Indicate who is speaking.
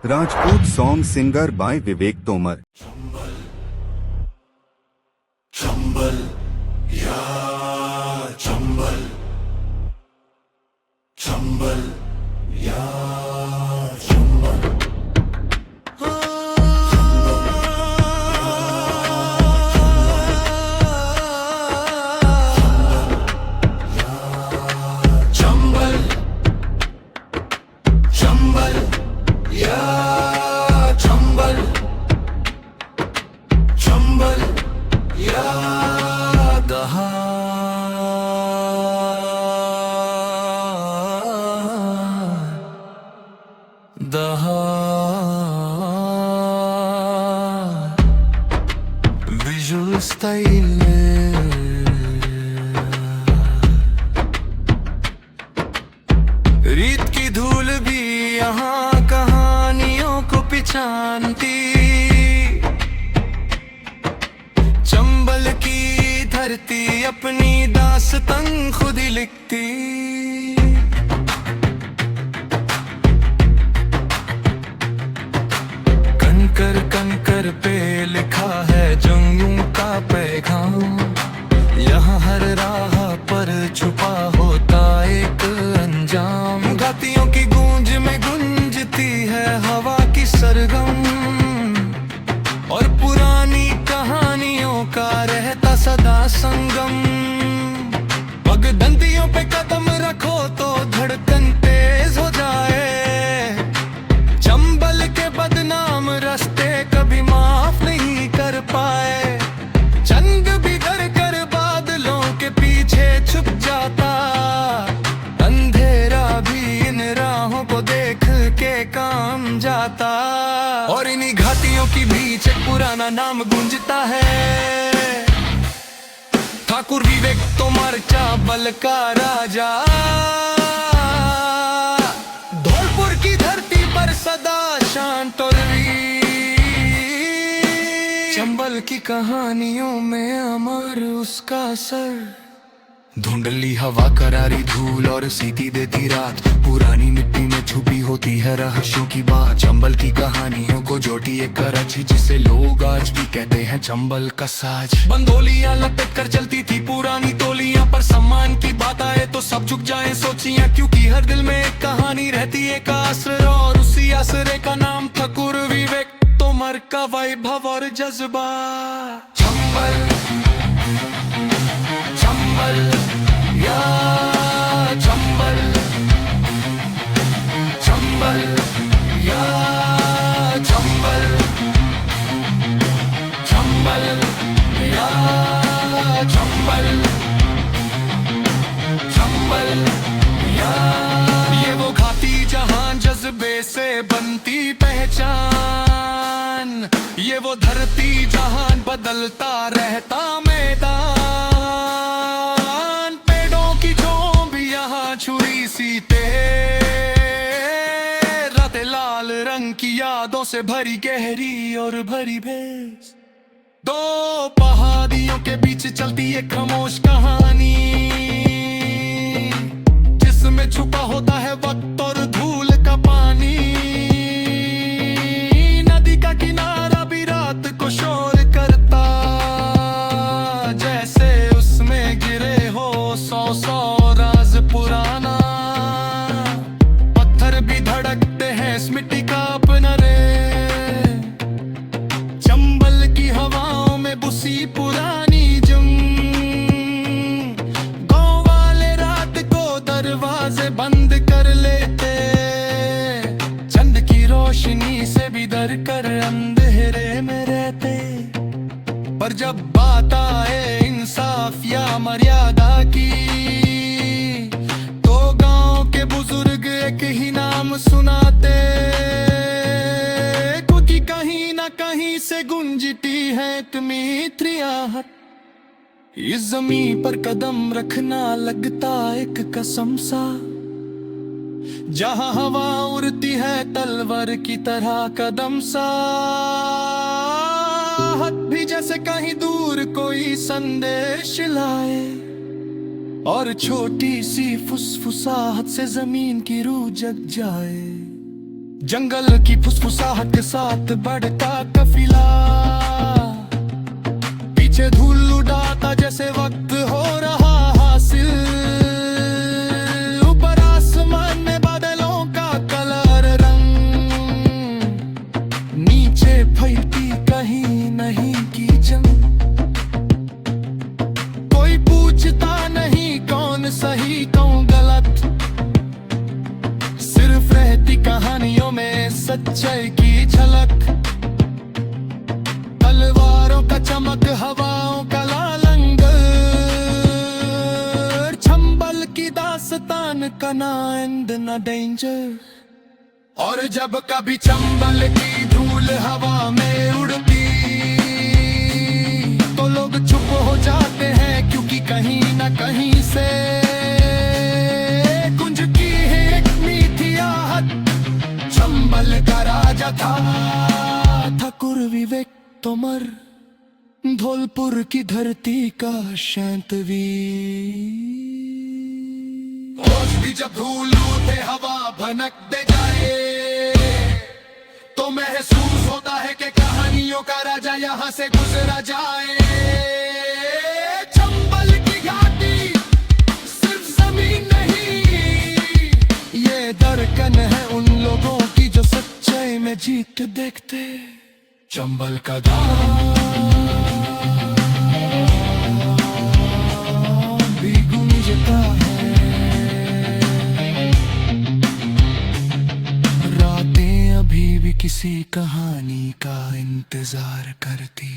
Speaker 1: Rajput song singer by Vivek Tomar.
Speaker 2: Chambal या चंबल चंबल या चंबल चंबल चंबल या चंबल चंबल या visual style रीत की धूल भी यहाँ कहानियों को पिछानती चंबल की धरती अपनी दास्तां खुद ही लिखती कंकर कंकर पे लिखा है जंगों का पैगाम यहाँ हर राह पर छुपा होता एक अंजाम घातियों की गूंज में गुंजती है हवा की सरगम और पुरानी कहानियों का रहता सदा संगम पगडंडियों पे कदम रखो तो धड़कन तेज हो जाए चंबल के बदनाम रास्ते कभी माफ नहीं कर पाए चंद बिगड़ कर बादलों के पीछे छुप जाता अंधेरा भी इन राहों को देख के काम जाता और इन्हीं घाटियों की बीच एक पुराना नाम गूंजता है ठाकुर विवेक तोमर चांबल का राजा धौलपुर की धरती पर सदा शांत और वीर चंबल की कहानियों में अमर उसका सर धुंधली हवा करारी धूल और सीटी देती रात पुरानी मिट्टी में छुपी होती है रहस्यों की बात चंबल की कहानियों को जोड़ी एक कराची जिसे लोग आज भी कहते हैं चंबल का साज बंदोलियां लपेट कर चलती थी पुरानी टोलियां पर सम्मान की बात आए तो सब झुक जाए सोचियां क्योंकि हर दिल में एक कहानी रहती है एक आसरा और उसी आसरे का नाम ठाकुर विवेक तोमर का वैभव और जज्बा चंबल चंबल या चंबल चंबल या चंबल चंबल या चंबल चंबल या ये वो घाटी जहां जज्बे से बनती पहचान ये वो धरती जहां बदलता रहता मैदान छुरी सी रातें लाल रंग की यादों से भरी गहरी और भरी भेस दो पहाड़ियों के बीच चलती एक खामोश कहानी जिसमें छुपा होता है वक्त और धूल का पानी नदी का किनारा भी रात को शोर करता जैसे उसमें गिरे हो सौ सौ राज पुराना पत्थर भी धड़कते हैं इस मिट्टी का अपना रे चंबल की हवाओं में बुसी पुरानी जंग गांव वाले रात को दरवाजे बंद कर लेते चंद की रोशनी से भी डर कर अंधेरे में रहते पर जब बात आए इंसाफ या मर्यादा की बुजुर्ग एक ही नाम सुनाते क्योंकि कहीं ना कहीं से गुंजती है एक मीठी आहट इस जमीन पर कदम रखना लगता एक कसम सा जहां हवा उड़ती है तलवार की तरह कदम सा भी जैसे कहीं दूर कोई संदेश लाए और छोटी सी फुसफुसाहट से जमीन की रूह जग जाए। जंगल की फुसफुसाहट के साथ बढ़ता कफिला, पीछे धूल उड़ाता जैसे वक्त हो रहा हासिल। ऊपर आसमान में बादलों का कलर रंग, नीचे फैलती कहीं नहीं की जंग। कोई पूछता नहीं कौन सही कौन गलत, सिर्फ रहती कहानियों में सच्चाई की झलक। तलवारों का चमक, हवाओं का लालंगर, चंबल की दास्तान का ना एंड ना डेंजर। और जब कभी चंबल की धूल हवा में उड़ती, तो लोग चुप हो जाते हैं, क्योंकि कहीं ना कहीं से गुंजती है एक मीठी आहट। चंबल का राजा था ठाकुर विवेक तोमर, धौलपुर की धरती का शांतवीर। होश भी जब धूल उठे, हवा भनक दे जाए, तो महसूस होता है कि कहानियों का राजा यहाँ से गुजरा जाए। चंबल की घाटी सिर्फ जमीन नहीं, ये धड़कन है उन लोगों की जो सच्चाई में जीत देखते। चंबल का भी गूंजता है, रातें अभी भी किसी कहानी का इंतजार करती।